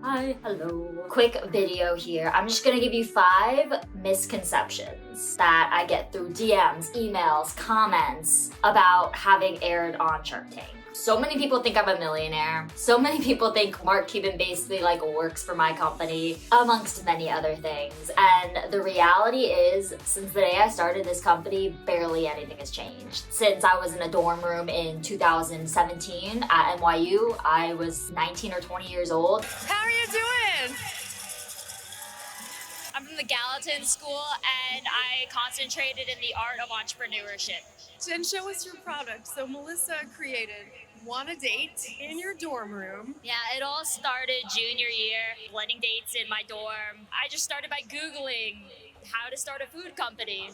Hi, hello. Quick video here. I'm just gonna give you 5 misconceptions that I get through DMs, emails, comments about having aired on Shark Tank. So many people think I'm a millionaire. So many people think Mark Cuban basically works for my company, amongst many other things. And the reality is, since the day I started this company, barely anything has changed. Since I was in a dorm room in 2017 at NYU, I was 19 or 20 years old. How are you doing? I'm from the Gallatin School and I concentrated in the art of entrepreneurship. Jen, show us your product. So Melissa created Want a Date in your dorm room. Yeah, it all started junior year, blending dates in my dorm. I just started by Googling how to start a food company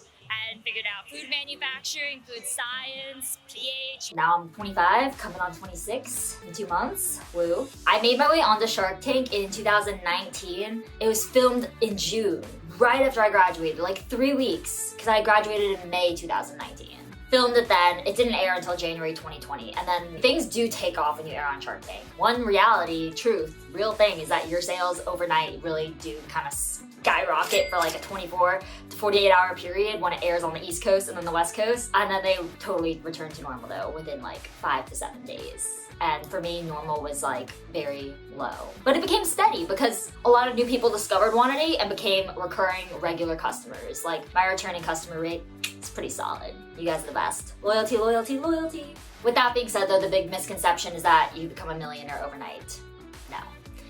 and figured out food manufacturing, food science, pH. Now I'm 25, coming on 26 in 2 months. Woo. I made my way onto Shark Tank in 2019. It was filmed in June, right after I graduated, 3 weeks, because I graduated in May 2019. Filmed it then, it didn't air until January 2020, and then things do take off when you air on Shark Tank. One reality, truth, real thing is that your sales overnight really do kind of skyrocket for a 24 to 48 hour period when it airs on the East Coast and then the West Coast, and then they totally return to normal though within 5 to 7 days. And for me, normal was very low. But it became steady because a lot of new people discovered Wanted and became recurring regular customers. My returning customer rate is pretty solid. You guys are the best. Loyalty, loyalty, loyalty. With that being said though, the big misconception is that you become a millionaire overnight. No.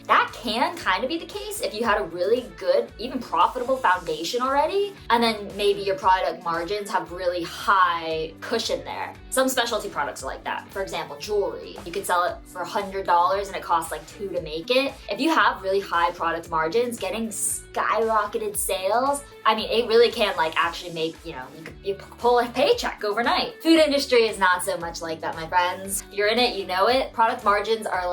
That can kind of be the case if you had a really good, even profitable foundation already, and then maybe your product margins have really high cushion there. Some specialty products are like that. For example, jewelry. You could sell it for $100 and it costs $2 to make it. If you have really high product margins, getting skyrocketed sales, it really can actually make, you pull a paycheck overnight. Food industry is not so much like that, my friends. If you're in it, you know it. Product margins are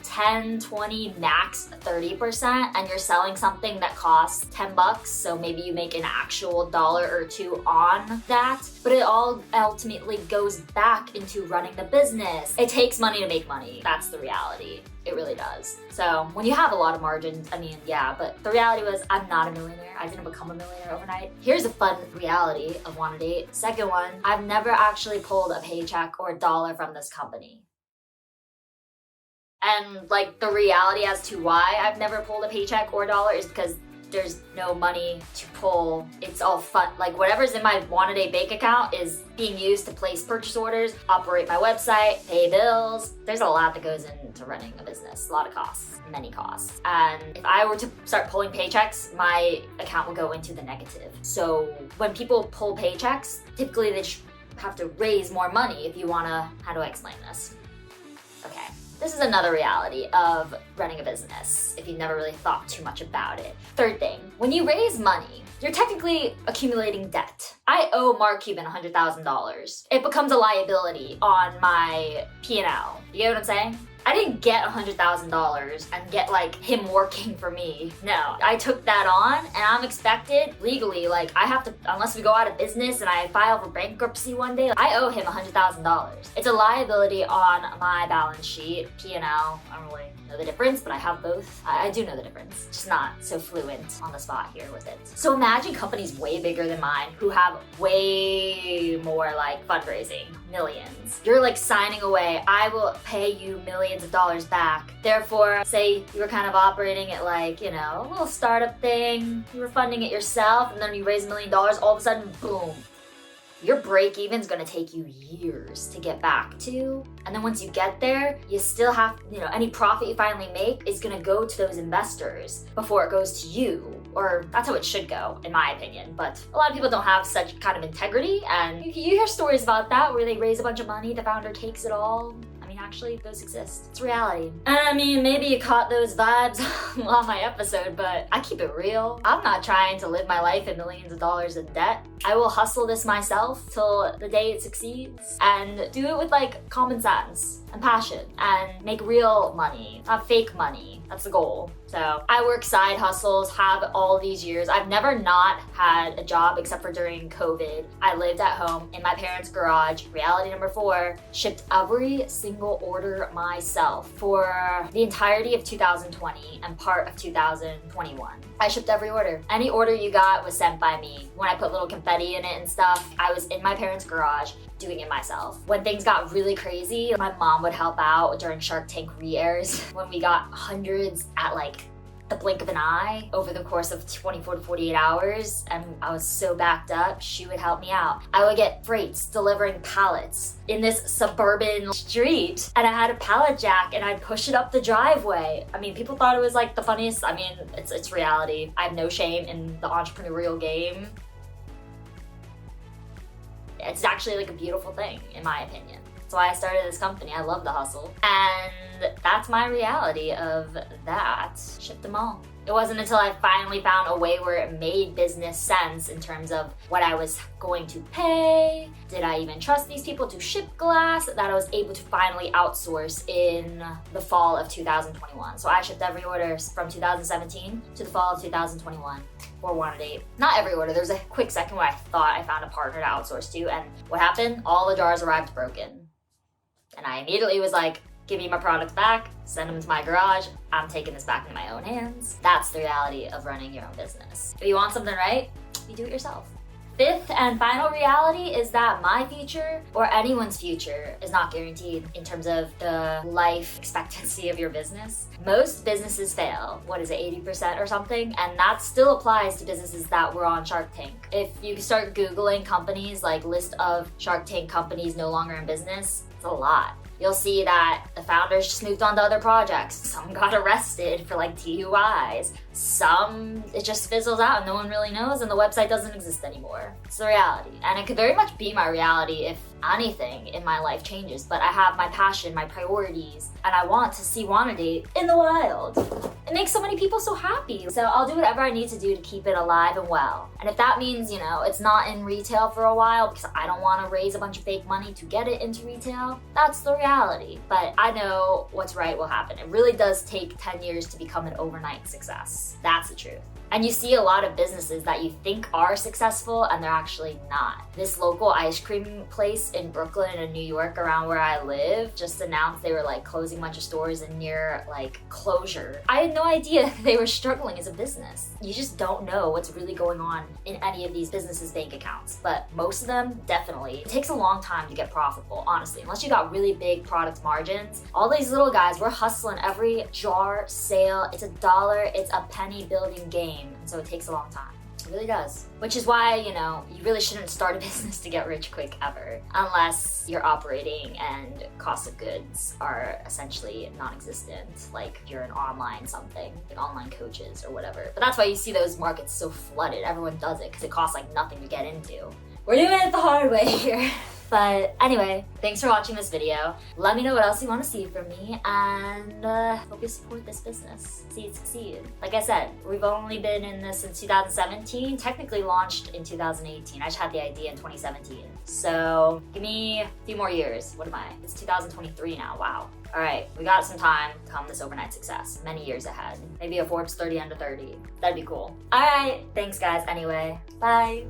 10, 20, max 30%, and you're selling something that costs $10, so maybe you make an actual $1 or $2 on that, but it all ultimately goes back into running the business. It takes money to make money. That's the reality. It really does. So when you have a lot of margins, yeah, but the reality was I'm not a millionaire. I didn't become a millionaire overnight. Here's a fun reality of Want a Date. Second one, I've never actually pulled a paycheck or a dollar from this company. And the reality as to why I've never pulled a paycheck or a dollar is because there's no money to pull. It's all fun. Whatever's in my Want a bank account is being used to place purchase orders, operate my website, pay bills. There's a lot that goes into running a business. A lot of costs, many costs. And if I were to start pulling paychecks, my account will go into the negative. So when people pull paychecks, typically they have to raise more money if you wanna, how do I explain this? Okay. This is another reality of running a business, if you've never really thought too much about it. Third thing, when you raise money, you're technically accumulating debt. I owe Mark Cuban $100,000. It becomes a liability on my P&L. You get what I'm saying? I didn't get $100,000 and get him working for me. No, I took that on and I'm expected legally, I have to, unless we go out of business and I file for bankruptcy one day, I owe him $100,000. It's a liability on my balance sheet, P&L. I don't really know the difference, but I have both. I do know the difference, just not so fluent on the spot here with it. So imagine companies way bigger than mine who have way more fundraising, millions. You're signing away, I will pay you millions of dollars back. Therefore, say you were kind of operating at a little startup thing, you were funding it yourself, and then you raise $1 million, all of a sudden, boom. Your break even's gonna take you years to get back to. And then once you get there, you still have, any profit you finally make is gonna go to those investors before it goes to you. Or that's how it should go, in my opinion. But a lot of people don't have such kind of integrity, and you hear stories about that where they raise a bunch of money, the founder takes it all. Actually, those exist. It's reality. Maybe you caught those vibes on my episode, but I keep it real. I'm not trying to live my life in millions of dollars in debt. I will hustle this myself till the day it succeeds and do it with common sense and passion and make real money, not fake money. That's the goal. So I work side hustles, have all these years. I've never not had a job except for during COVID. I lived at home in my parents' garage. Reality number 4, shipped every single order myself for the entirety of 2020 and part of 2021. I shipped every order. Any order you got was sent by me. When I put little confetti in it and stuff, I was in my parents' garage doing it myself. When things got really crazy, my mom would help out during Shark Tank re-airs when we got hundreds at like the blink of an eye over the course of 24 to 48 hours, and I was so backed up, she would help me out. I would get freights delivering pallets in this suburban street, and I had a pallet jack and I'd push it up the driveway. I mean, people thought it was like the funniest. I mean, it's reality. I have no shame in the entrepreneurial game. It's actually like a beautiful thing, in my opinion. That's why I started this company. I love the hustle. And that's my reality of that. Shipped them all. It wasn't until I finally found a way where it made business sense in terms of what I was going to pay. Did I even trust these people to ship glass? That I was able to finally outsource in the fall of 2021. So I shipped every order from 2017 to the fall of 2021 for Wanna Date. Not every order. There was a quick second where I thought I found a partner to outsource to, and what happened? All the jars arrived broken. And I immediately was like, give me my products back, send them to my garage. I'm taking this back into my own hands. That's the reality of running your own business. If you want something right, you do it yourself. Fifth and final reality is that my future or anyone's future is not guaranteed in terms of the life expectancy of your business. Most businesses fail, 80% or something? And that still applies to businesses that were on Shark Tank. If you start Googling companies, like list of Shark Tank companies no longer in business, it's a lot. You'll see that the founders just moved on to other projects. Some got arrested for like DUIs. Some, it just fizzles out and no one really knows and the website doesn't exist anymore. It's the reality. And it could very much be my reality if anything in my life changes, but I have my passion, my priorities, and I want to see Wanna Date in the wild. It makes so many people so happy. So I'll do whatever I need to do to keep it alive and well. And if that means, it's not in retail for a while because I don't want to raise a bunch of fake money to get it into retail, that's the reality. But I know what's right will happen. It really does take 10 years to become an overnight success. That's the truth. And you see a lot of businesses that you think are successful and they're actually not. This local ice cream place in Brooklyn and New York around where I live just announced they were like closing a bunch of stores and near like closure. I had no idea they were struggling as a business. You just don't know what's really going on in any of these businesses' bank accounts, but most of them definitely. It takes a long time to get profitable, honestly, unless you got really big product margins. All these little guys, we're hustling every jar sale. It's $1, it's a penny building game. And so it takes a long time. It really does. Which is why, you really shouldn't start a business to get rich quick ever, unless your operating and cost of goods are essentially non-existent, like you're an online something, like online coaches or whatever. But that's why you see those markets so flooded. Everyone does it because it costs like nothing to get into. We're doing it the hard way here. But anyway, thanks for watching this video. Let me know what else you want to see from me, and hope you support this business. See it succeed. Like I said, we've only been in this since 2017, technically launched in 2018. I just had the idea in 2017. So give me a few more years. What am I? It's 2023 now, wow. All right, we got some time to become this overnight success, many years ahead. Maybe a Forbes 30 under 30. That'd be cool. All right, thanks guys anyway. Bye.